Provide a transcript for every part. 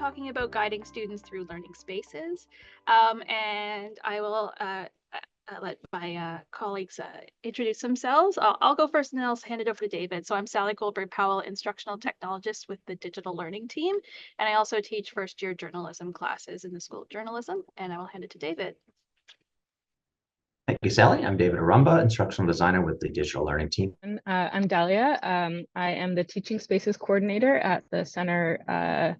talking about guiding students through learning spaces. And I will let my colleagues introduce themselves. I'll go first and then I'll hand it over to David. So I'm Sally Goldberg-Powell, instructional technologist with the digital learning team. And I also teach first-year journalism classes in the School of Journalism. And I will hand it to David. Thank you, Sally. I'm David Arumba, instructional designer with the digital learning team. I'm Dahlia. I am the teaching spaces coordinator at the center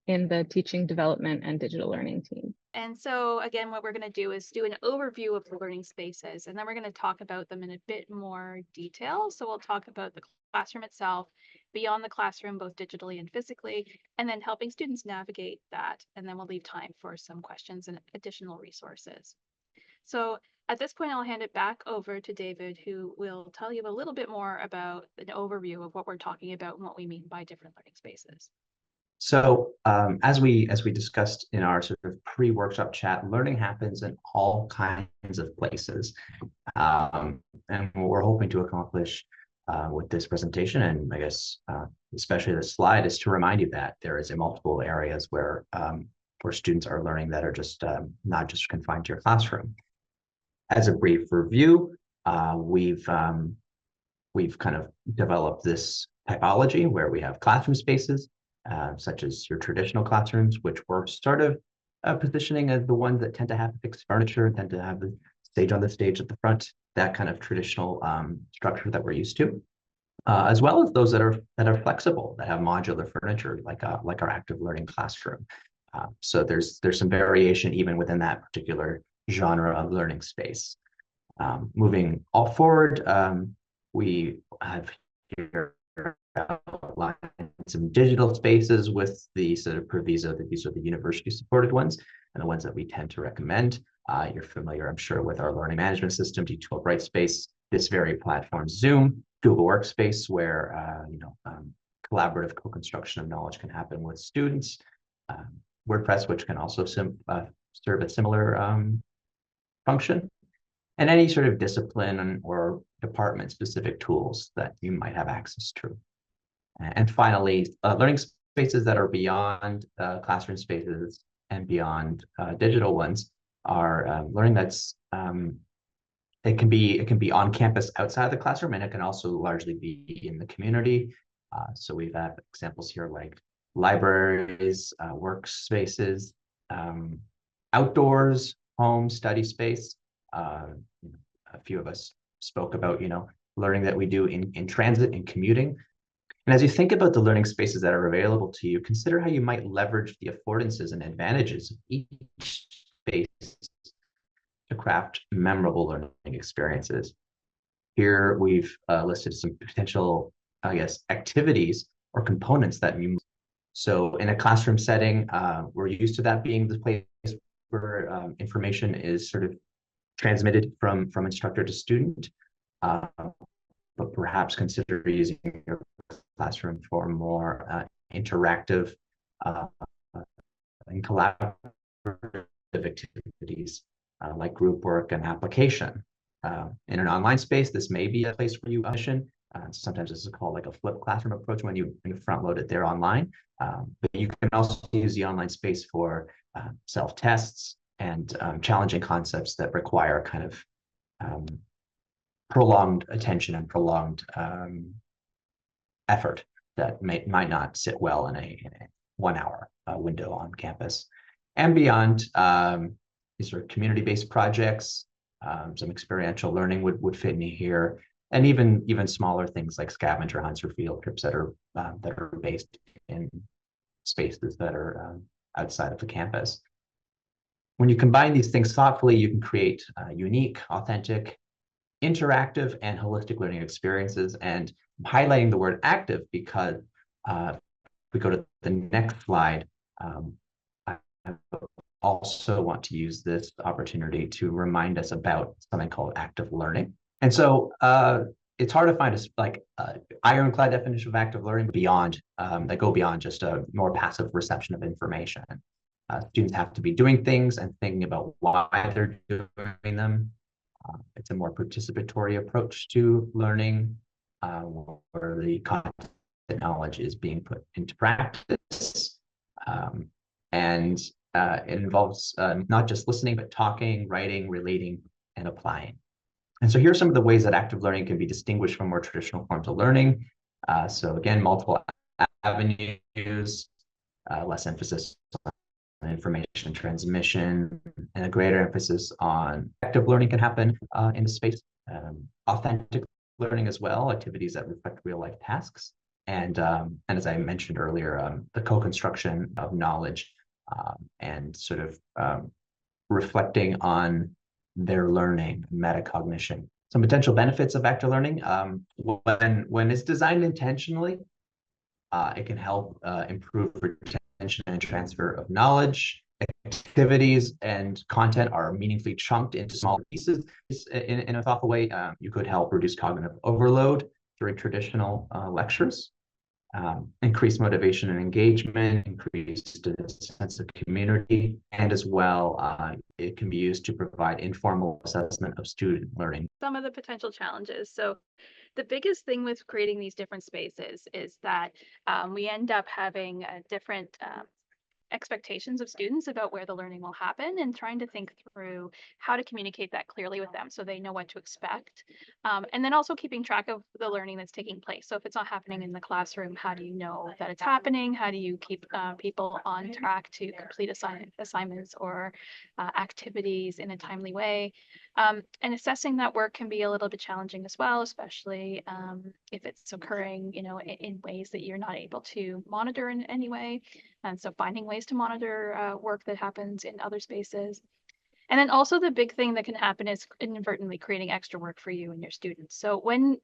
in the teaching development and digital learning team. And so again, what we're going to do is do an overview of the learning spaces, and then we're going to talk about them in a bit more detail. So we'll talk about the classroom itself, beyond the classroom, both digitally and physically, and then helping students navigate that. And then we'll leave time for some questions and additional resources. So at this point, I'll hand it back over to David, who will tell you a little bit more about an overview of what we're talking about and what we mean by different learning spaces. So as we discussed in our sort of pre-workshop chat, learning happens in all kinds of places. And what we're hoping to accomplish with this presentation, and I guess especially this slide, is to remind you that there is multiple areas where students are learning that are just not just confined to your classroom. As a brief review, we've kind of developed this typology where we have classroom spaces, such as your traditional classrooms, which we're sort of positioning as the ones that tend to have fixed furniture, tend to have the stage on the stage at the front, that kind of traditional structure that we're used to, as well as those that are flexible, that have modular furniture, like our active learning classroom. So there's some variation even within that particular genre of learning space. Moving all forward, we have here some digital spaces with the sort of proviso that these are the university supported ones and the ones that we tend to recommend. You're familiar, I'm sure, with our learning management system, D2L Brightspace, this very platform, Zoom, Google Workspace, where collaborative co-construction of knowledge can happen with students. WordPress, which can also serve a similar function, and any sort of discipline or department specific tools that you might have access to. And finally, learning spaces that are beyond classroom spaces and beyond digital ones are learning that's it can be on campus outside the classroom, and it can also largely be in the community. So we've had examples here like libraries, workspaces, outdoors, home study space. A few of us spoke about learning that we do in transit and commuting. And as you think about the learning spaces that are available to you, consider how you might leverage the affordances and advantages of each space to craft memorable learning experiences. Here we've listed some potential, I guess, activities or components that you. So in a classroom setting, we're used to that being the place where information is sort of transmitted from instructor to student, but perhaps consider using your classroom for more interactive and collaborative activities like group work and application. In an online space, this may be a place where you mission. Sometimes this is called like a flipped classroom approach when you front load it there online. But you can also use the online space for self-tests and challenging concepts that require kind of prolonged attention and prolonged effort that might not sit well in a 1 hour window on campus. And beyond, these are community-based projects. Some experiential learning would fit in here, and even smaller things like scavenger hunts or field trips that are based in spaces that are outside of the campus. When you combine these things thoughtfully, you can create unique, authentic, interactive, and holistic learning experiences. And I'm highlighting the word active because if we go to the next slide, I also want to use this opportunity to remind us about something called active learning. And so it's hard to find a ironclad definition of active learning beyond that go beyond just a more passive reception of information. Students have to be doing things and thinking about why they're doing them. It's a more participatory approach to learning, where the content knowledge is being put into practice. And it involves not just listening, but talking, writing, relating, and applying. And so here are some of the ways that active learning can be distinguished from more traditional forms of learning. So again, multiple avenues, less emphasis on information transmission, and a greater emphasis on active learning can happen in the space. Authentic learning as well, activities that reflect real life tasks. And as I mentioned earlier, the co-construction of knowledge and sort of reflecting on their learning, metacognition. Some potential benefits of active learning. When it's designed intentionally, it can help improve retention and transfer of knowledge. Activities and content are meaningfully chunked into small pieces in a thoughtful way. You could help reduce cognitive overload during traditional lectures. Increase motivation and engagement, increase the sense of community, and as well, it can be used to provide informal assessment of student learning. Some of the potential challenges. So the biggest thing with creating these different spaces is that we end up having different expectations of students about where the learning will happen, and trying to think through how to communicate that clearly with them so they know what to expect. And then also keeping track of the learning that's taking place. So if it's not happening in the classroom, how do you know that it's happening? How do you keep people on track to complete assignments or activities in a timely way? And assessing that work can be a little bit challenging as well, especially if it's occurring, in ways that you're not able to monitor in any way. And so finding ways to monitor work that happens in other spaces. And then also the big thing that can happen is inadvertently creating extra work for you and your students. So when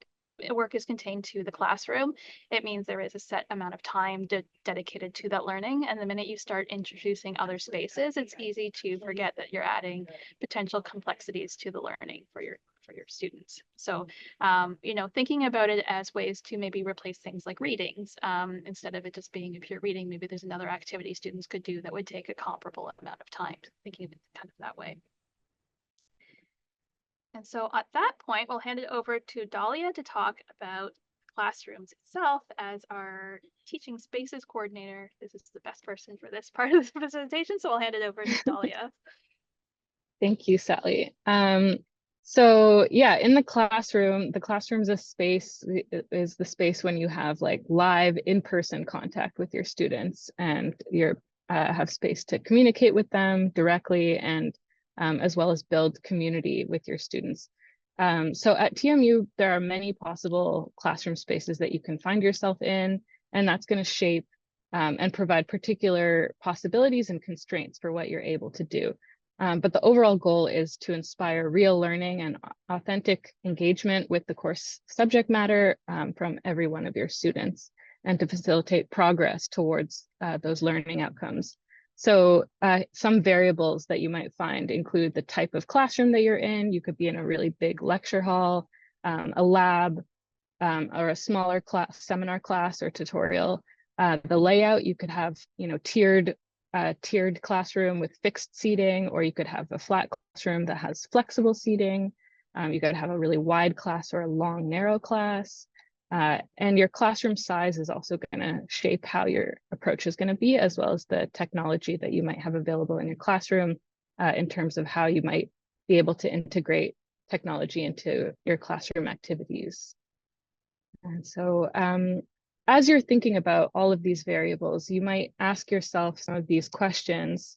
work is contained to the classroom, it means there is a set amount of time dedicated to that learning. And the minute you start introducing other spaces, it's easy to forget that you're adding potential complexities to the learning for your students. So, thinking about it as ways to maybe replace things like readings, instead of it just being a pure reading, maybe there's another activity students could do that would take a comparable amount of time, thinking of it kind of that way. And so at that point, we'll hand it over to Dahlia to talk about classrooms itself as our teaching spaces coordinator. This is the best person for this part of the presentation, so I'll hand it over to Dahlia. Thank you, Sally. So yeah, in the classroom's a space, is the space when you have like live in-person contact with your students, and you have space to communicate with them directly, and as well as build community with your students. So at TMU, there are many possible classroom spaces that you can find yourself in, and that's going to shape and provide particular possibilities and constraints for what you're able to do. But the overall goal is to inspire real learning and authentic engagement with the course subject matter from every one of your students, and to facilitate progress towards those learning outcomes. So some variables that you might find include the type of classroom that you're in. You could be in a really big lecture hall, a lab, or a smaller class, seminar class or tutorial. The layout, you could have, tiered classroom with fixed seating, or you could have a flat classroom that has flexible seating. You could have a really wide class or a long, narrow class. And your classroom size is also going to shape how your approach is going to be, as well as the technology that you might have available in your classroom in terms of how you might be able to integrate technology into your classroom activities. And so as you're thinking about all of these variables, you might ask yourself some of these questions,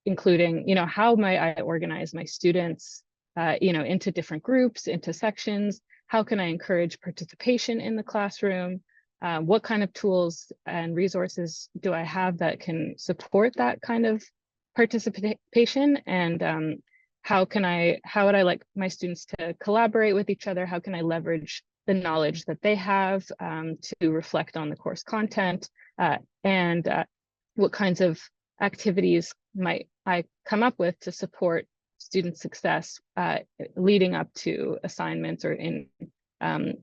including, how might I organize my students, into different groups, into sections? How can I encourage participation in the classroom? What kind of tools and resources do I have that can support that kind of participation? And how would I like my students to collaborate with each other? How can I leverage the knowledge that they have to reflect on the course content? And what kinds of activities might I come up with to support student success leading up to assignments, or in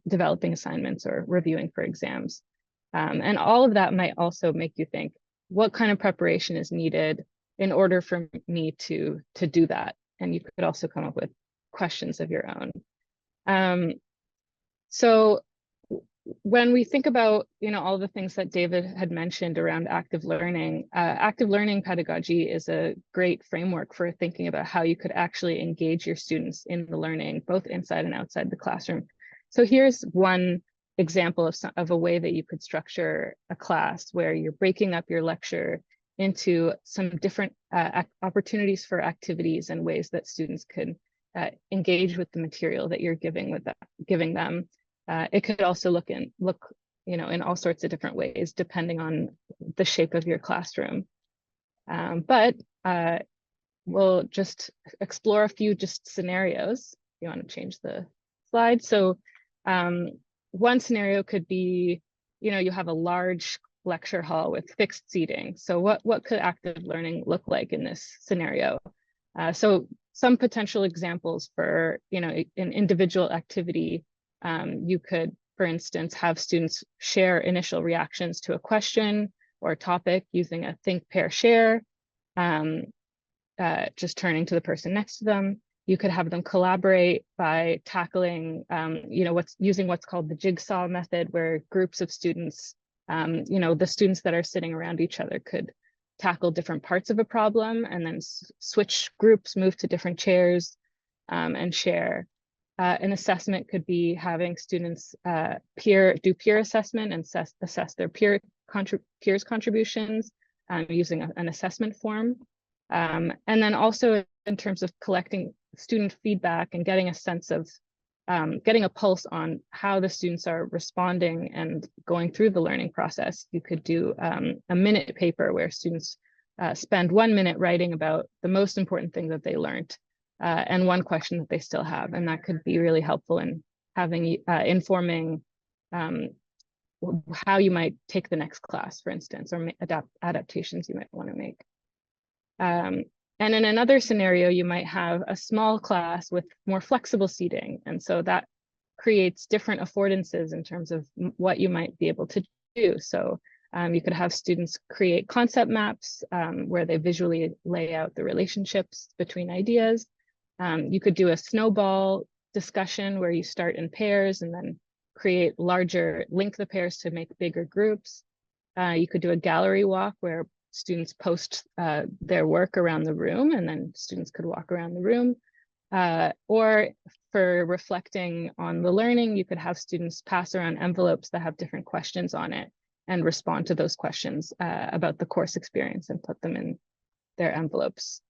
developing assignments or reviewing for exams. And all of that might also make you think, what kind of preparation is needed in order for me to do that? And you could also come up with questions of your own. So when we think about, all the things that David had mentioned around active learning pedagogy is a great framework for thinking about how you could actually engage your students in the learning, both inside and outside the classroom. So here's one example of a way that you could structure a class where you're breaking up your lecture into some different opportunities for activities and ways that students could engage with the material that you're giving them. It could also look in all sorts of different ways, depending on the shape of your classroom. But we'll just explore a few scenarios. You want to change the slide. So one scenario could be, you have a large lecture hall with fixed seating. So what could active learning look like in this scenario? So some potential examples for, an individual activity. You could, for instance, have students share initial reactions to a question or a topic using a think, pair, share, just turning to the person next to them. You could have them collaborate by tackling, using what's called the jigsaw method, where groups of students, the students that are sitting around each other could tackle different parts of a problem and then switch groups, move to different chairs, and share. An assessment could be having students do peer assessment and assess their peers' contributions using an assessment form. And then also in terms of collecting student feedback and getting a sense of, getting a pulse on how the students are responding and going through the learning process, you could do a minute paper where students spend 1 minute writing about the most important thing that they learned. And one question that they still have, and that could be really helpful in having informing how you might take the next class, for instance, or adaptations you might want to make. And in another scenario, you might have a small class with more flexible seating, and so that creates different affordances in terms of what you might be able to do. So you could have students create concept maps where they visually lay out the relationships between ideas. You could do a snowball discussion where you start in pairs and then link the pairs to make bigger groups. You could do a gallery walk where students post their work around the room and then students could walk around the room. Or for reflecting on the learning, you could have students pass around envelopes that have different questions on it and respond to those questions about the course experience and put them in their envelopes.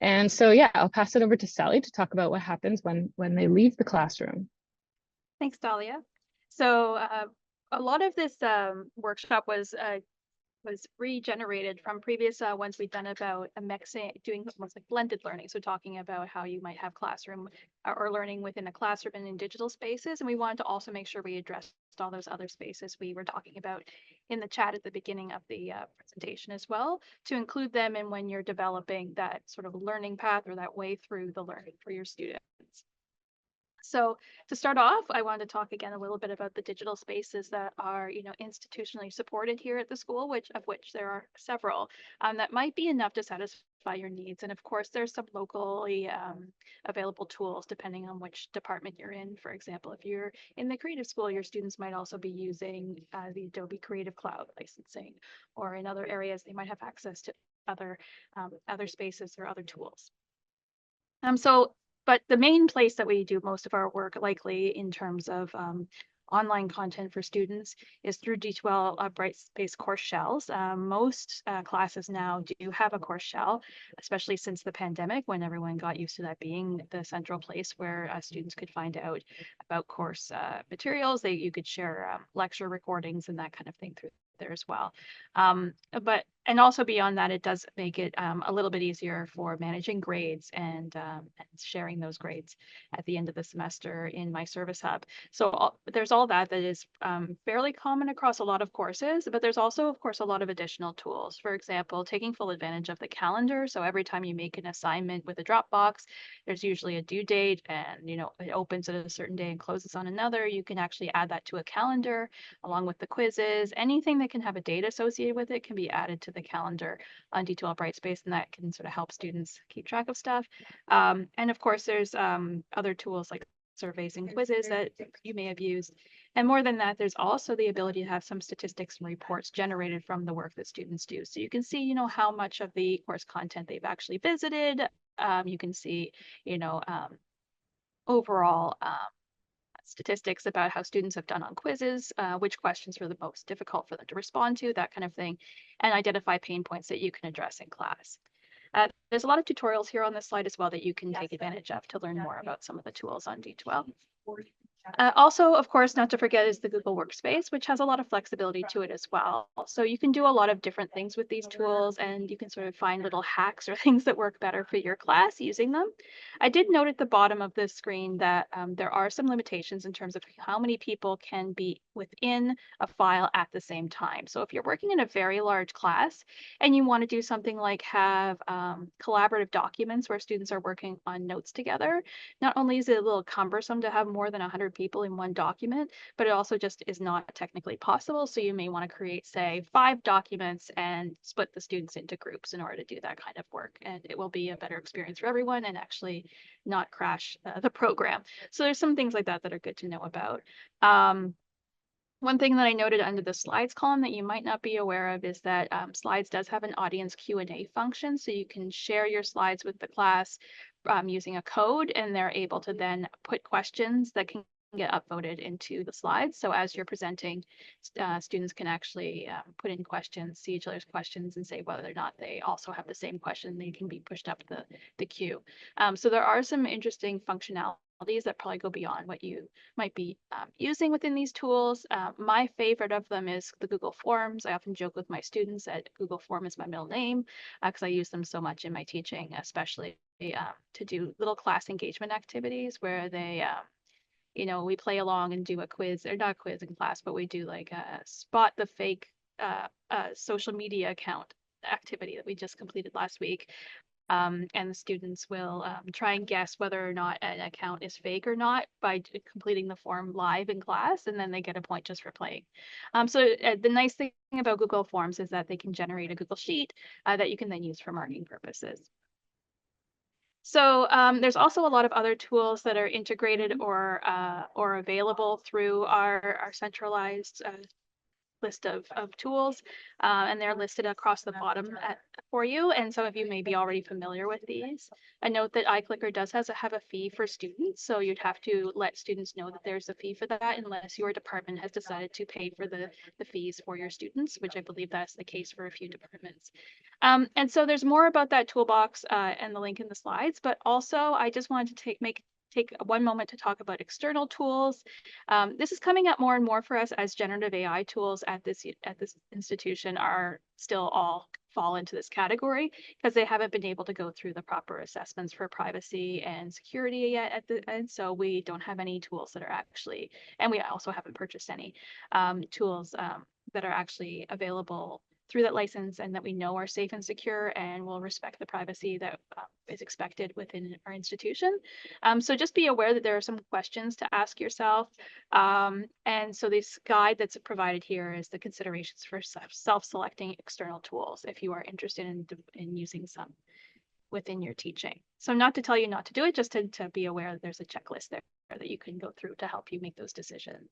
And so, yeah, I'll pass it over to Sally to talk about what happens when they leave the classroom. Thanks, Dahlia. So a lot of this workshop was regenerated from previous ones we've done about doing almost like blended learning. So talking about how you might have classroom or learning within a classroom and in digital spaces. And we wanted to also make sure we addressed all those other spaces we were talking about in the chat at the beginning of the presentation as well, to include them in when you're developing that sort of learning path or that way through the learning for your students. So to start off, I wanted to talk again a little bit about the digital spaces that are, institutionally supported here at the school, of which there are several that might be enough to satisfy your needs. And of course, there's some locally available tools depending on which department you're in. For example, if you're in the creative school, your students might also be using the Adobe Creative Cloud licensing, or in other areas, they might have access to other spaces or other tools. But the main place that we do most of our work, likely in terms of online content for students, is through D2L Brightspace course shells. Most classes now do have a course shell, especially since the pandemic, when everyone got used to that being the central place where students could find out about course materials. You could share lecture recordings and that kind of thing through there as well. And also beyond that, it does make it a little bit easier for managing grades and sharing those grades at the end of the semester in My Service Hub. So there's all that is fairly common across a lot of courses, but there's also, of course, a lot of additional tools. For example, taking full advantage of the calendar. So every time you make an assignment with a Dropbox, there's usually a due date, and it opens at a certain day and closes on another. You can actually add that to a calendar along with the quizzes. Anything that can have a date associated with it can be added to the calendar on D2L Brightspace, and that can sort of help students keep track of stuff. And of course, there's other tools like surveys and quizzes that you may have used. And more than that, there's also the ability to have some statistics and reports generated from the work that students do. So you can see, how much of the course content they've actually visited. You can see, overall statistics about how students have done on quizzes, which questions were the most difficult for them to respond to, that kind of thing, and identify pain points that you can address in class. There's a lot of tutorials here on this slide as well that you can take advantage of to learn more about some of the tools on D2L. Also, of course, not to forget is the Google Workspace, which has a lot of flexibility to it as well. So you can do a lot of different things with these tools, and you can sort of find little hacks or things that work better for your class using them. I did note at the bottom of this screen that there are some limitations in terms of how many people can be within a file at the same time. So if you're working in a very large class and you want to do something like have collaborative documents where students are working on notes together, not only is it a little cumbersome to have more than 100 people in one document, but it also just is not technically possible. So you may want to create, say, 5 documents and split the students into groups in order to do that kind of work. And it will be a better experience for everyone and actually not crash the program. So there's some things like that that are good to know about. One thing that I noted under the slides column that you might not be aware of is that slides does have an audience Q&A function. So you can share your slides with the class using a code, and they're able to then put questions that can get upvoted into the slides. So as you're presenting, students can actually put in questions, see each other's questions, and say whether or not they also have the same question. They can be pushed up the queue. So there are some interesting functionalities that probably go beyond what you might be using within these tools. My favorite of them is the Google Forms. I often joke with my students that Google Form is my middle name because I use them so much in my teaching, especially to do little class engagement activities where they we play along and do a quiz, or not a quiz in class, but we do like a spot the fake social media account activity that we just completed last week. And the students will try and guess whether or not an account is fake or not by completing the form live in class, and then they get a point just for playing. The nice thing about Google Forms is that they can generate a Google Sheet that you can then use for marking purposes. So there's also a lot of other tools that are integrated or available through our centralized list of tools, and they're listed across the bottom for you. And some of you may be already familiar with these. A note that iClicker does have a fee for students, so you'd have to let students know that there's a fee for that unless your department has decided to pay for the fees for your students, which I believe that's the case for a few departments. And so there's more about that toolbox and the link in the slides, but also I just wanted to take one moment to talk about external tools. This is coming up more and more for us as generative AI tools at this institution are still all fall into this category because they haven't been able to go through the proper assessments for privacy and security yet and so we don't have any tools that are actually, and we also haven't purchased any tools that are actually available through that license and that we know are safe and secure and will respect the privacy that is expected within our institution. So just be aware that there are some questions to ask yourself. And so this guide that's provided here is the considerations for self-selecting external tools if you are interested in using some within your teaching. So not to tell you not to do it, just to be aware that there's a checklist there that you can go through to help you make those decisions.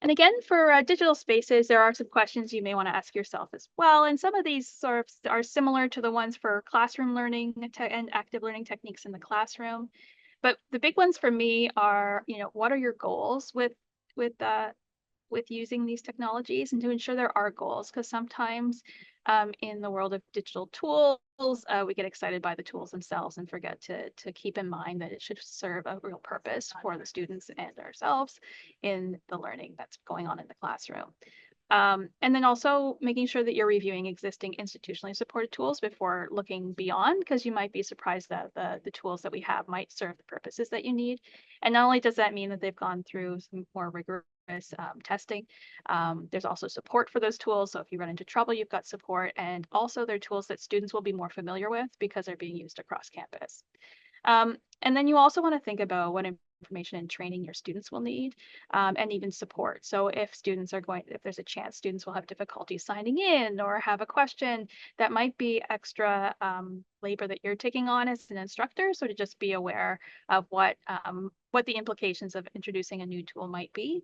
And again, for digital spaces, there are some questions you may want to ask yourself as well. And some of these sort of are similar to the ones for classroom learning and active learning techniques in the classroom. But the big ones for me are, what are your goals with using these technologies, and to ensure there are goals, because sometimes in the world of digital tools, we get excited by the tools themselves and forget to keep in mind that it should serve a real purpose for the students and ourselves in the learning that's going on in the classroom. And then also making sure that you're reviewing existing institutionally supported tools before looking beyond, because you might be surprised that the tools that we have might serve the purposes that you need. And not only does that mean that they've gone through some more rigorous testing, there's also support for those tools. So if you run into trouble, you've got support. And also they're tools that students will be more familiar with because they're being used across campus. And then you also want to think about what information and training your students will need, and even support. So if there's a chance students will have difficulty signing in or have a question, that might be extra labor that you're taking on as an instructor. So to just be aware of what the implications of introducing a new tool might be.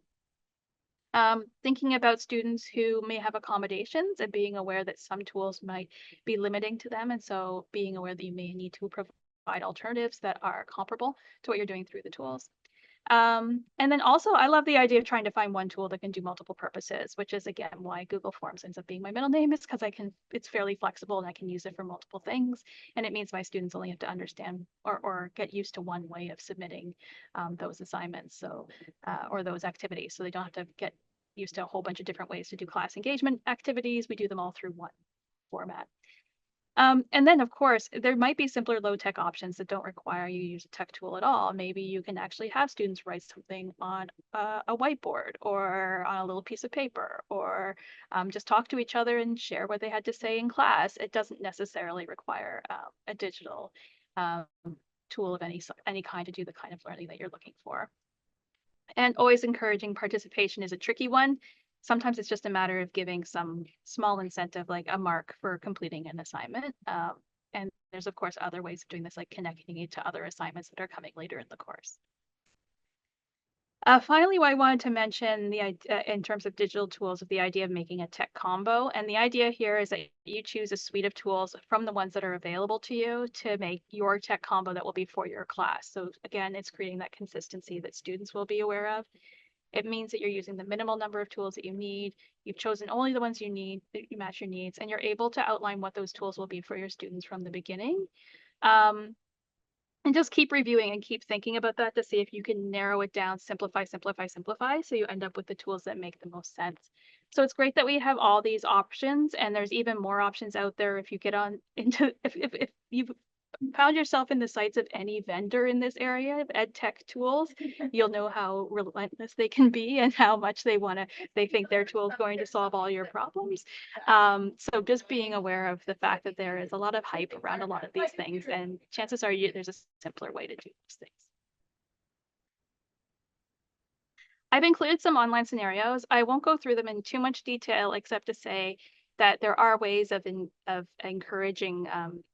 Thinking about students who may have accommodations and being aware that some tools might be limiting to them. And so being aware that you may need to provide alternatives that are comparable to what you're doing through the tools. And then also, I love the idea of trying to find one tool that can do multiple purposes, which is again why Google Forms ends up being my middle name, is because it's fairly flexible and I can use it for multiple things. And it means my students only have to understand or get used to one way of submitting those assignments, or those activities. So they don't have to get used to a whole bunch of different ways to do class engagement activities. We do them all through one format. And then, of course, there might be simpler low-tech options that don't require you to use a tech tool at all. Maybe you can actually have students write something on a whiteboard or on a little piece of paper, or just talk to each other and share what they had to say in class. It doesn't necessarily require a digital tool of any kind to do the kind of learning that you're looking for. And always encouraging participation is a tricky one. Sometimes it's just a matter of giving some small incentive, like a mark for completing an assignment. And there's, of course, other ways of doing this, like connecting it to other assignments that are coming later in the course. Finally, what I wanted to mention in terms of digital tools, of the idea of making a tech combo. And the idea here is that you choose a suite of tools from the ones that are available to you to make your tech combo that will be for your class. So again, it's creating that consistency that students will be aware of. It means that you're using the minimal number of tools that you need. You've chosen only the ones you need, that you match your needs, and you're able to outline what those tools will be for your students from the beginning. And just keep reviewing and keep thinking about that to see if you can narrow it down, simplify, so you end up with the tools that make the most sense. So it's great that we have all these options, and there's even more options out there if you get on into if you've found yourself in the sights of any vendor in this area of ed tech tools, you'll know how relentless they can be and how much they think their tool is going to solve all your problems. So just being aware of the fact that there is a lot of hype around a lot of these things, and chances are there's a simpler way to do these things. I've included some online scenarios. I won't go through them in too much detail, except to say that there are ways of encouraging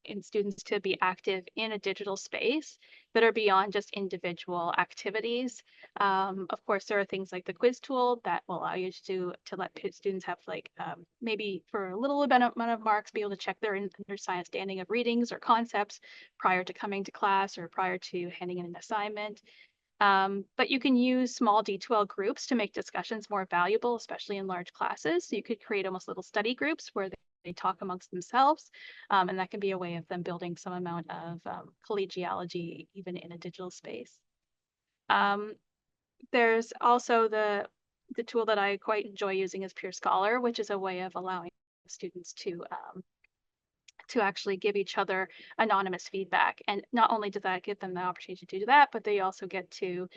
in students to be active in a digital space that are beyond just individual activities. Of course, there are things like the quiz tool that will allow you to let students have, like, maybe for a little amount of marks, be able to check their understanding of readings or concepts prior to coming to class or prior to handing in an assignment. But you can use small D2L groups to make discussions more valuable, especially in large classes. So you could create almost little study groups where they talk amongst themselves. And that can be a way of them building some amount of collegiality, even in a digital space. There's also the tool that I quite enjoy using is Peer Scholar, which is a way of allowing students to actually give each other anonymous feedback. And not only does that give them the opportunity to do that, but they also get to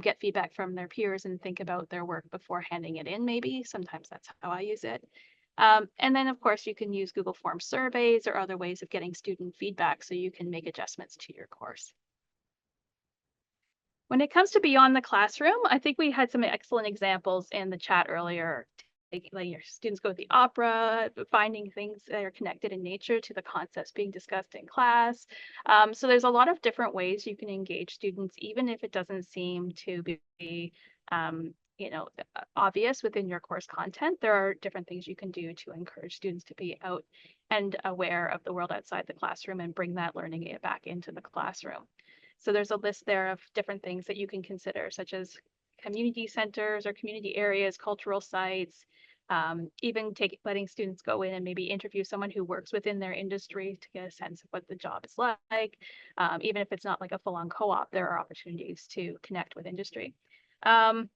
get feedback from their peers and think about their work before handing it in, maybe. Sometimes that's how I use it. And then, of course, you can use Google Forms surveys or other ways of getting student feedback so you can make adjustments to your course. When it comes to beyond the classroom, I think we had some excellent examples in the chat earlier. Letting your students go to the opera, finding things that are connected in nature to the concepts being discussed in class. So there's a lot of different ways you can engage students, even if it doesn't seem to be obvious within your course content. There are different things you can do to encourage students to be out and aware of the world outside the classroom and bring that learning back into the classroom. So there's a list there of different things that you can consider, such as community centers or community areas, cultural sites, even letting students go in and maybe interview someone who works within their industry to get a sense of what the job is like. Even if it's not like a full-on co-op, there are opportunities to connect with industry. The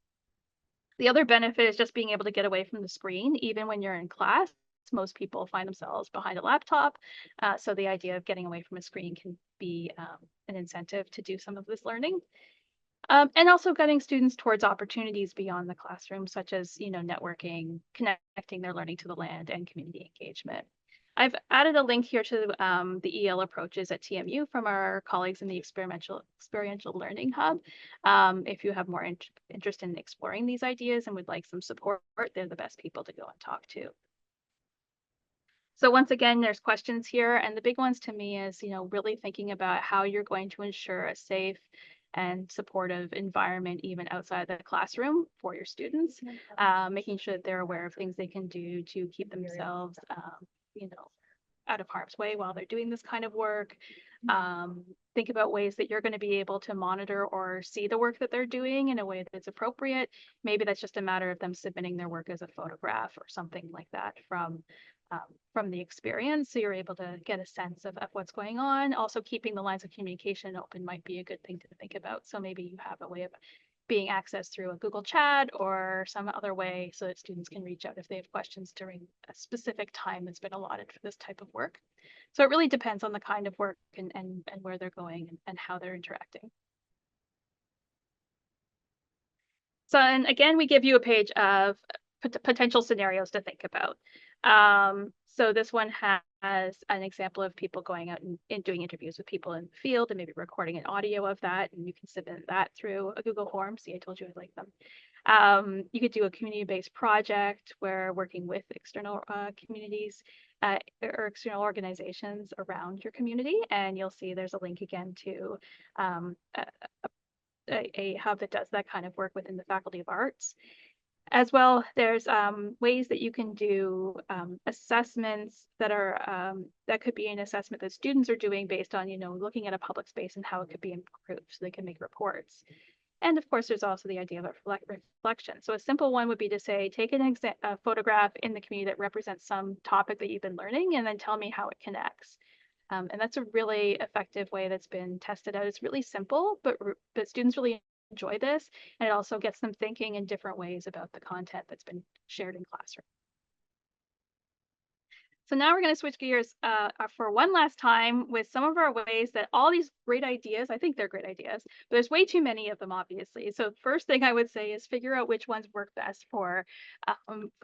other benefit is just being able to get away from the screen, even when you're in class. Most people find themselves behind a laptop. So the idea of getting away from a screen can be an incentive to do some of this learning. And also getting students towards opportunities beyond the classroom, such as, networking, connecting their learning to the land, and community engagement. I've added a link here to the EL approaches at TMU from our colleagues in the experiential learning hub. If you have more interest in exploring these ideas and would like some support, they're the best people to go and talk to. So once again, there's questions here, and the big ones to me is, really thinking about how you're going to ensure a safe and supportive environment even outside the classroom for your students, making sure that they're aware of things they can do to keep themselves, out of harm's way while they're doing this kind of work. Think about ways that you're going to be able to monitor or see the work that they're doing in a way that's appropriate. Maybe that's just a matter of them submitting their work as a photograph or something like that from the experience, so you're able to get a sense of what's going on. Also, keeping the lines of communication open might be a good thing to think about. So maybe you have a way of being accessed through a Google Chat or some other way so that students can reach out if they have questions during a specific time that's been allotted for this type of work. So it really depends on the kind of work and where they're going and how they're interacting. So, and again, we give you a page of potential scenarios to think about. So this one has an example of people going out and doing interviews with people in the field and maybe recording an audio of that, and you can submit that through a Google form. See, I told you I like them. You could do a community-based project where working with external communities or external organizations around your community, and you'll see there's a link again to a hub that does that kind of work within the Faculty of Arts. As well, there's ways that you can do assessments that are that could be an assessment that students are doing based on looking at a public space and how it could be improved, so they can make reports. And of course, there's also the idea of reflection. So a simple one would be to say, take a photograph in the community that represents some topic that you've been learning, and then tell me how it connects. And that's a really effective way that's been tested out. It's really simple, but students really enjoy this, and it also gets them thinking in different ways about the content that's been shared in classroom. So now we're going to switch gears for one last time with some of our ways that all these great ideas, I think they're great ideas, but there's way too many of them, obviously. So first thing I would say is figure out which ones work best for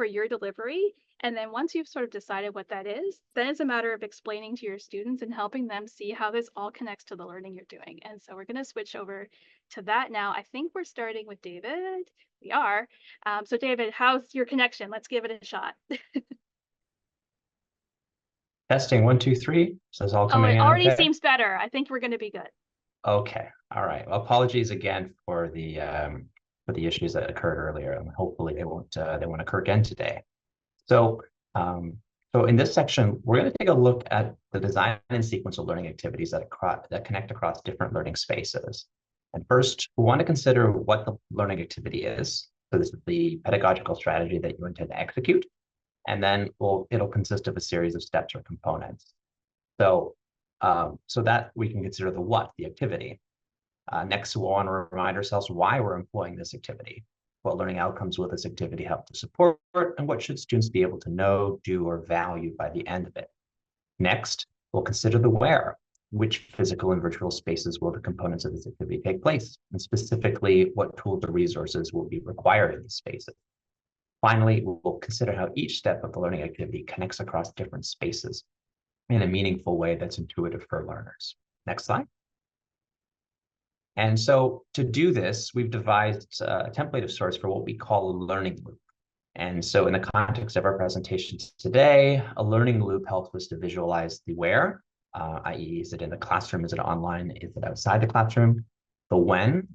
your delivery. And then once you've sort of decided what that is, then it's a matter of explaining to your students and helping them see how this all connects to the learning you're doing. And so we're going to switch over to that now. I think we're starting with David. We are. So David, how's your connection? Let's give it a shot. Testing 1, 2, 3. So it's all Oh, coming it in already okay? seems better. I think we're going to be good. Okay. All right. Well, apologies again for the issues that occurred earlier, and hopefully they won't occur again today. So in this section, we're going to take a look at the design and sequence of learning activities that connect across different learning spaces. And first, we want to consider what the learning activity is. So this is the pedagogical strategy that you intend to execute. And then it'll consist of a series of steps or components. So that we can consider the activity. Next, we'll want to remind ourselves why we're employing this activity. What learning outcomes will this activity help to support, and what should students be able to know, do, or value by the end of it? Next, we'll consider the where. Which physical and virtual spaces will the components of this activity take place? And specifically, what tools or resources will be required in these spaces? Finally, we'll consider how each step of the learning activity connects across different spaces in a meaningful way that's intuitive for learners. Next slide. And so to do this, we've devised a template of sorts for what we call a learning loop. And so in the context of our presentation today, a learning loop helps us to visualize the where, i.e. is it in the classroom, is it online, is it outside the classroom? The when,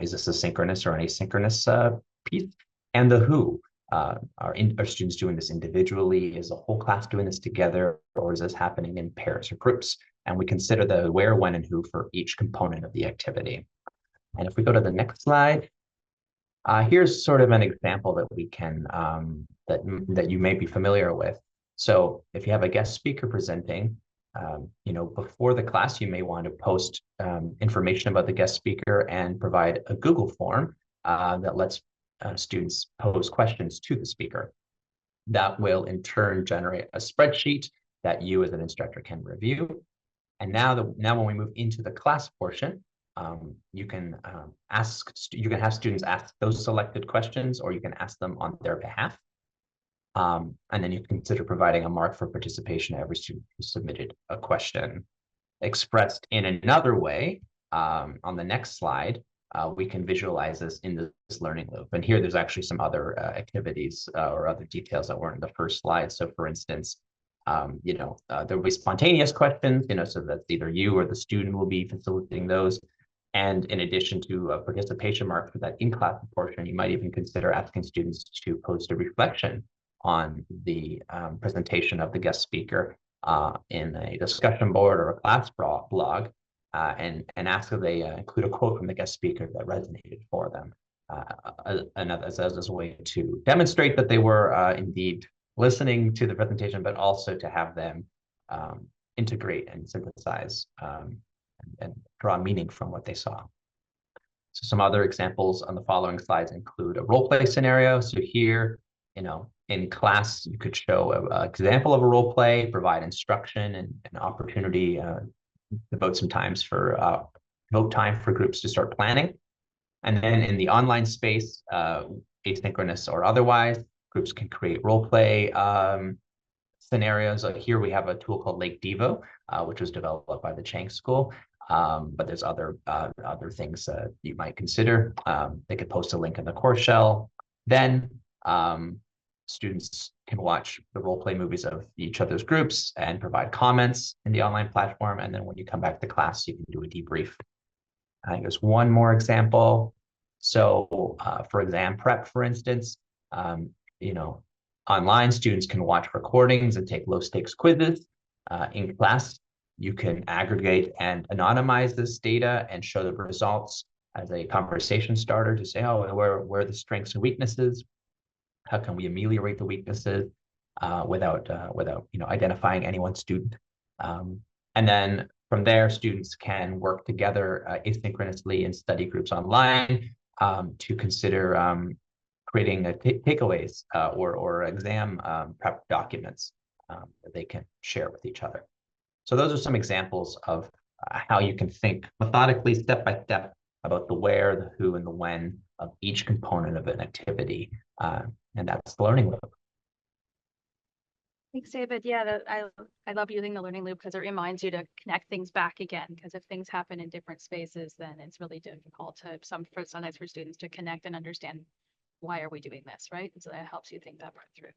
is this a synchronous or an asynchronous piece? And the who. Are students doing this individually? Is the whole class doing this together? Or is this happening in pairs or groups? And we consider the where, when, and who for each component of the activity. And if we go to the next slide, here's sort of an example that we can, that you may be familiar with. So if you have a guest speaker presenting, before the class, you may want to post information about the guest speaker and provide a Google form that lets students pose questions to the speaker. That will in turn generate a spreadsheet that you as an instructor can review. And now when we move into the class portion, you can have students ask those selected questions, or you can ask them on their behalf. And then you can consider providing a mark for participation to every student who submitted a question. Expressed in another way, on the next slide, we can visualize this in this learning loop. And here there's actually some other activities or other details that weren't in the first slide. So for instance, there will be spontaneous questions, so that's either you or the student will be facilitating those. And in addition to a participation mark for that in-class portion, you might even consider asking students to post a reflection on the presentation of the guest speaker in a discussion board or a class blog, and ask if they include a quote from the guest speaker that resonated for them. As a way to demonstrate that they were indeed listening to the presentation, but also to have them integrate and synthesize and draw meaning from what they saw. So some other examples on the following slides include a role play scenario. So here, in class, you could show an example of a role play, provide instruction and an opportunity, devote time for groups to start planning. And then in the online space, asynchronous or otherwise, groups can create role play scenarios. Here we have a tool called Lake Devo, which was developed by the Chang School. But there's other things you might consider. They could post a link in the course shell. Then students can watch the role play movies of each other's groups and provide comments in the online platform. And then when you come back to class, you can do a debrief. I think there's one more example. So for exam prep, for instance, online students can watch recordings and take low stakes quizzes. In class, you can aggregate and anonymize this data and show the results as a conversation starter to say, oh, where are the strengths and weaknesses? How can we ameliorate the weaknesses without identifying any one student? And then from there, students can work together asynchronously in study groups online to consider creating takeaways or exam prep documents that they can share with each other. So those are some examples of how you can think methodically, step by step, about the where, the who, and the when of each component of an activity. And that's the learning loop. Thanks, David. Yeah, I love using the learning loop because it reminds you to connect things back again. Because if things happen in different spaces, then it's really difficult sometimes for students to connect and understand why are we doing this, right? And so that helps you think that part through.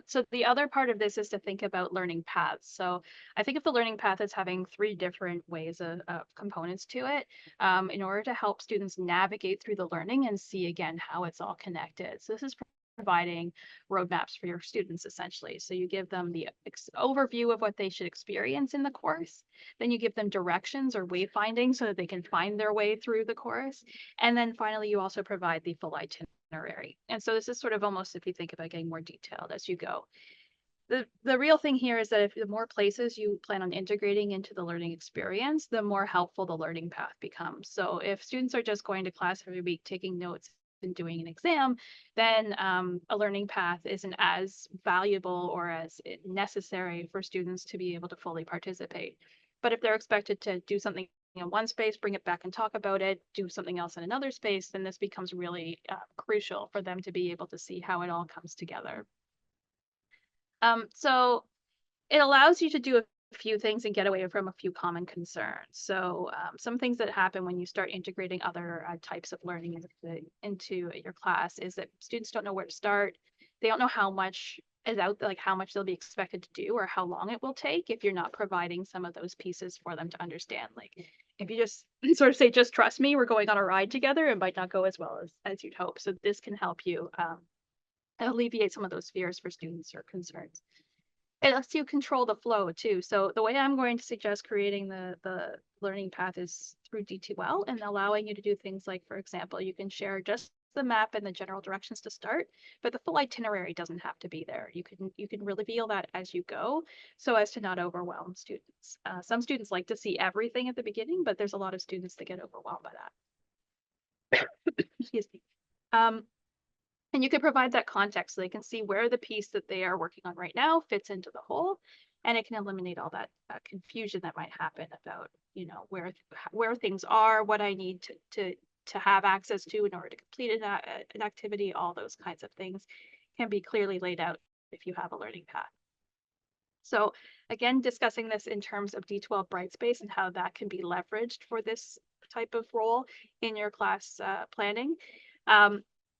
So the other part of this is to think about learning paths. So I think of the learning path as having 3 different ways of components to it in order to help students navigate through the learning and see again how it's all connected. So this is providing roadmaps for your students essentially. So you give them the overview of what they should experience in the course. Then you give them directions or wayfinding so that they can find their way through the course. And then finally, you also provide the full itinerary. And so this is sort of almost, if you think about getting more detailed as you go. The real thing here is that if the more places you plan on integrating into the learning experience, the more helpful the learning path becomes. So if students are just going to class every week, taking notes and doing an exam, then a learning path isn't as valuable or as necessary for students to be able to fully participate. But if they're expected to do something in one space, bring it back and talk about it, do something else in another space, then this becomes really crucial for them to be able to see how it all comes together. So it allows you to do a few things and get away from a few common concerns. So some things that happen when you start integrating other types of learning into your class is that students don't know where to start. They don't know how much is out there, like how much they'll be expected to do or how long it will take if you're not providing some of those pieces for them to understand. Like if you just sort of say, just trust me, we're going on a ride together, it might not go as well as you'd hope. So this can help you alleviate some of those fears for students or concerns. It lets you control the flow too. So the way I'm going to suggest creating the learning path is through D2L and allowing you to do things like, for example, you can share just the map and the general directions to start, but the full itinerary doesn't have to be there. You can reveal that as you go so as to not overwhelm students. Some students like to see everything at the beginning, but there's a lot of students that get overwhelmed by that. Excuse me. And you can provide that context so they can see where the piece that they are working on right now fits into the whole, and it can eliminate all that confusion that might happen about, where things are, what I need to have access to in order to complete an activity. All those kinds of things can be clearly laid out if you have a learning path. So again, discussing this in terms of D12 Brightspace and how that can be leveraged for this type of role in your class planning,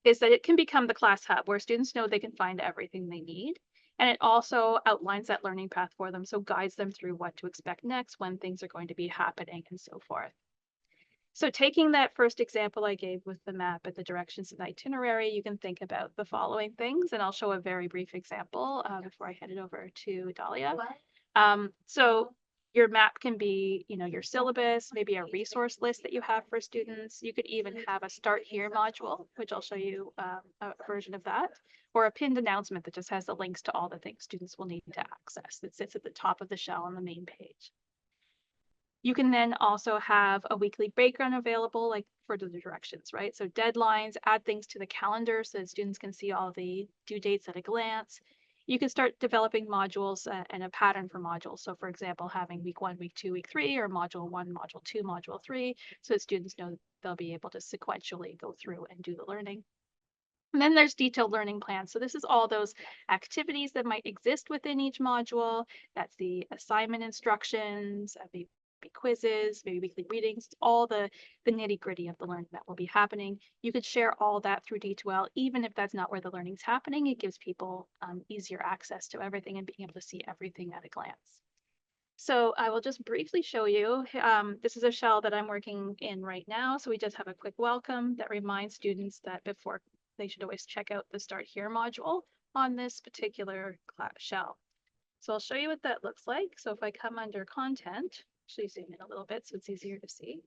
is that it can become the class hub where students know they can find everything they need. And it also outlines that learning path for them, so guides them through what to expect next, when things are going to be happening, and so forth. So taking that first example I gave with the map and the directions and itinerary, you can think about the following things, and I'll show a very brief example before I hand it over to Dahlia. So your map can be, your syllabus, maybe a resource list that you have for students. You could even have a Start Here module, which I'll show you a version of that, or a pinned announcement that just has the links to all the things students will need to access that sits at the top of the shell on the main page. You can then also have a weekly breakdown available, like for the directions, right? So deadlines, add things to the calendar so that students can see all the due dates at a glance. You can start developing modules and a pattern for modules. So for example, having week 1, week 2, week 3, or module 1, module 2, module 3, so that students know that they'll be able to sequentially go through and do the learning. And then there's detailed learning plans. So this is all those activities that might exist within each module. That's the assignment instructions, maybe quizzes, maybe weekly readings, all the nitty-gritty of the learning that will be happening. You could share all that through D2L, even if that's not where the learning's happening. It gives people easier access to everything and being able to see everything at a glance. So I will just briefly show you. This is a shell that I'm working in right now. So we just have a quick welcome that reminds students that before they should always check out the Start Here module on this particular shell. So I'll show you what that looks like. So if I come under content, actually zoom in a little bit so it's easier to see.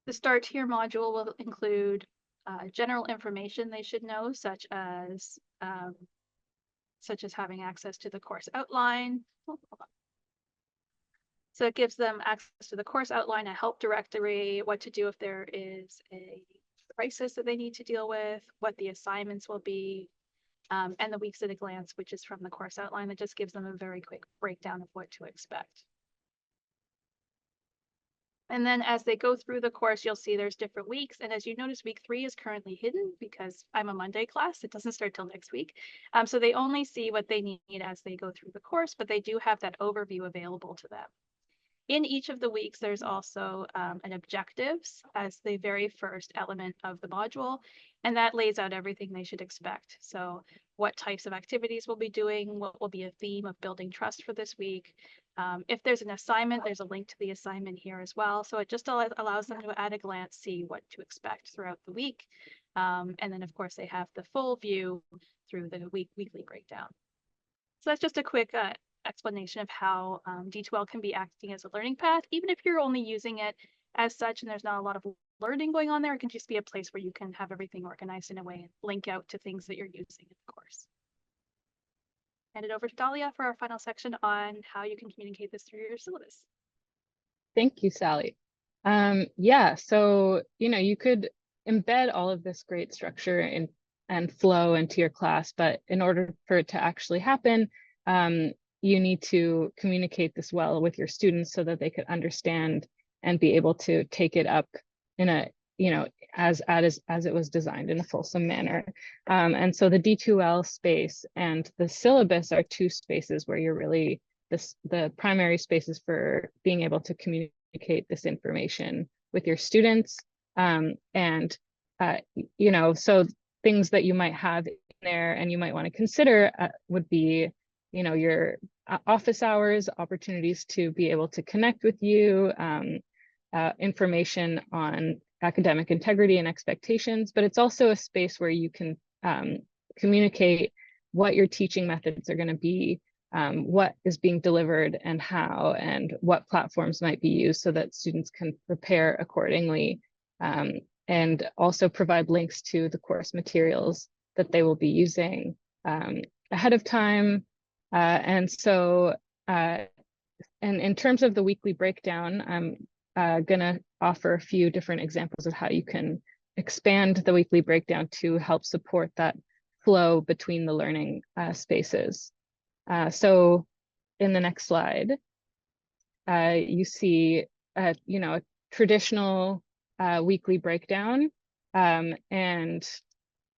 The Start Here module will include general information they should know, such as having access to the course outline. So it gives them access to the course outline, a help directory, what to do if there is a crisis that they need to deal with, what the assignments will be, and the weeks at a glance, which is from the course outline, that just gives them a very quick breakdown of what to expect. And then as they go through the course, you'll see there's different weeks. And as you notice, week 3 is currently hidden because I'm a Monday class. It doesn't start till next week. So they only see what they need as they go through the course, but they do have that overview available to them. In each of the weeks, there's also an objectives as the very first element of the module, and that lays out everything they should expect. So what types of activities we'll be doing, what will be a theme of building trust for this week. If there's an assignment, there's a link to the assignment here as well. So it just allows them to at a glance see what to expect throughout the week. And then of course they have the full view through the weekly breakdown. So that's just a quick explanation of how D2L can be acting as a learning path. Even if you're only using it as such and there's not a lot of learning going on there, it can just be a place where you can have everything organized in a way and link out to things that you're using in the course. Hand it over to Dahlia for our final section on how you can communicate this through your syllabus. Thank you, Sally. Yeah, so, you could embed all of this great structure and flow into your class, but in order for it to actually happen, you need to communicate this well with your students so that they could understand and be able to take it up in a, as it was designed in a fulsome manner. And so the D2L space and the syllabus are two spaces where you're really the primary spaces for being able to communicate this information with your students. So things that you might have in there and you might want to consider would be, your office hours, opportunities to be able to connect with you, information on academic integrity and expectations, but it's also a space where you can communicate what your teaching methods are going to be, what is being delivered and how, and what platforms might be used so that students can prepare accordingly, and also provide links to the course materials that they will be using ahead of time. And in terms of the weekly breakdown, I'm going to offer a few different examples of how you can expand the weekly breakdown to help support that flow between the learning spaces. So in the next slide, you see, a traditional weekly breakdown and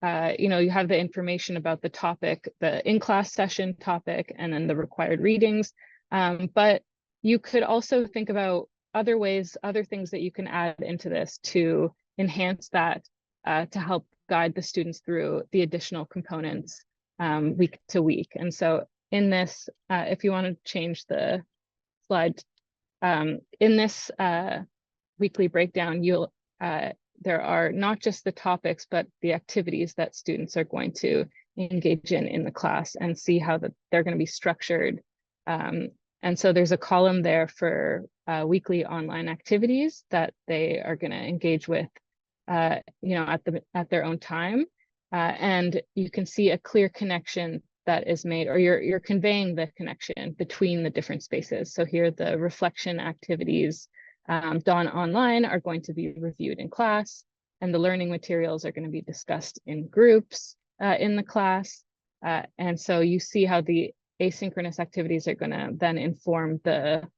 you have the information about the topic, the in-class session topic, and then the required readings. But you could also think about other ways, other things that you can add into this to enhance that, to help guide the students through the additional components week to week. And so in this, if you want to change the slide, in this weekly breakdown, there are not just the topics, but the activities that students are going to engage in the class, and see how they're going to be structured. And so there's a column there for weekly online activities that they are going to engage with, at their own time. And you can see a clear connection that is made, or you're conveying the connection between the different spaces. So here, the reflection activities done online are going to be reviewed in class, and the learning materials are going to be discussed in groups in the class. And so you see how the asynchronous activities are going to then inform the,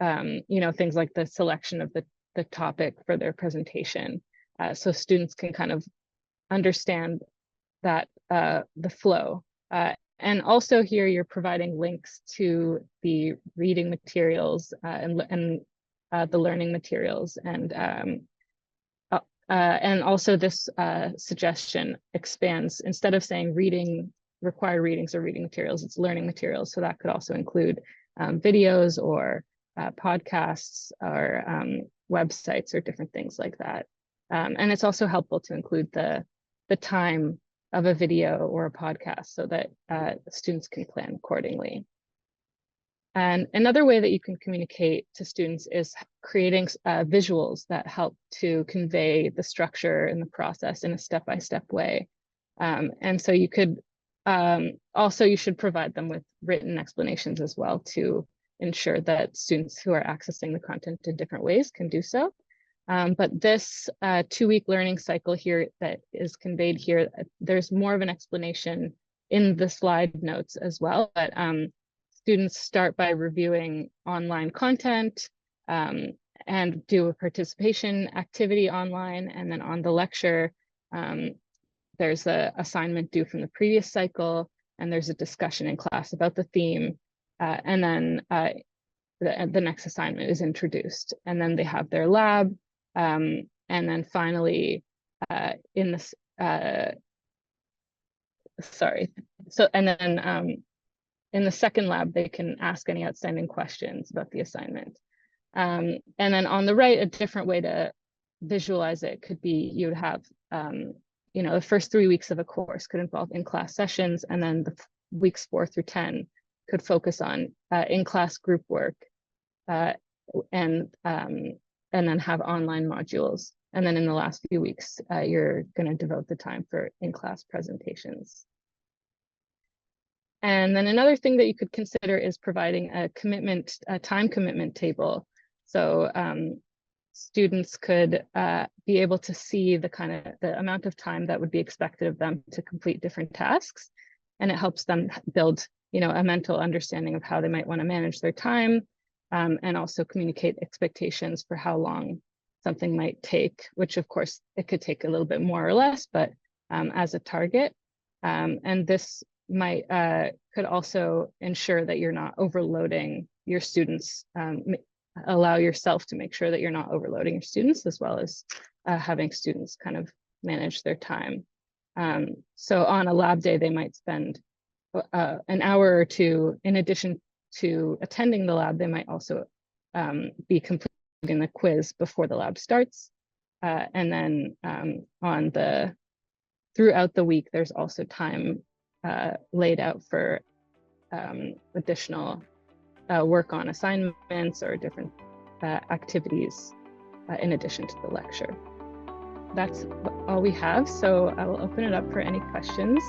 things like the selection of the topic for their presentation. So students can kind of understand that, the flow. And also here, you're providing links to the reading materials and the learning materials, and also this suggestion expands, instead of saying required readings or reading materials, it's learning materials. So that could also include videos or podcasts or websites or different things like that. And it's also helpful to include the time of a video or a podcast, so that students can plan accordingly. And another way that you can communicate to students is creating visuals that help to convey the structure and the process in a step-by-step way. And so you could you should provide them with written explanations as well, to ensure that students who are accessing the content in different ways can do so. But this 2-week learning cycle here that is conveyed here, there's more of an explanation in the slide notes as well. But students start by reviewing online content and do a participation activity online. And then on the lecture, there's an assignment due from the previous cycle, and there's a discussion in class about the theme. And then the next assignment is introduced, and then they have their lab. And then finally, in this, in the second lab, they can ask any outstanding questions about the assignment. And then on the right, a different way to visualize it could be, you would have, the first 3 weeks of a course could involve in-class sessions, and then the weeks 4 through 10 could focus on in-class group work, and then have online modules. And then in the last few weeks, you're going to devote the time for in-class presentations. And then another thing that you could consider is providing a time commitment table. So students could be able to see the amount of time that would be expected of them to complete different tasks. And it helps them build, a mental understanding of how they might want to manage their time, and also communicate expectations for how long something might take, which of course it could take a little bit more or less, but as a target. And this could also ensure that you're not overloading your students, allow yourself to make sure that you're not overloading your students, as well as having students kind of manage their time. So on a lab day, they might spend an hour or two. In addition to attending the lab, they might also be completing the quiz before the lab starts. And then throughout the week, there's also time laid out for additional work on assignments or different activities in addition to the lecture. That's all we have, so I will open it up for any questions.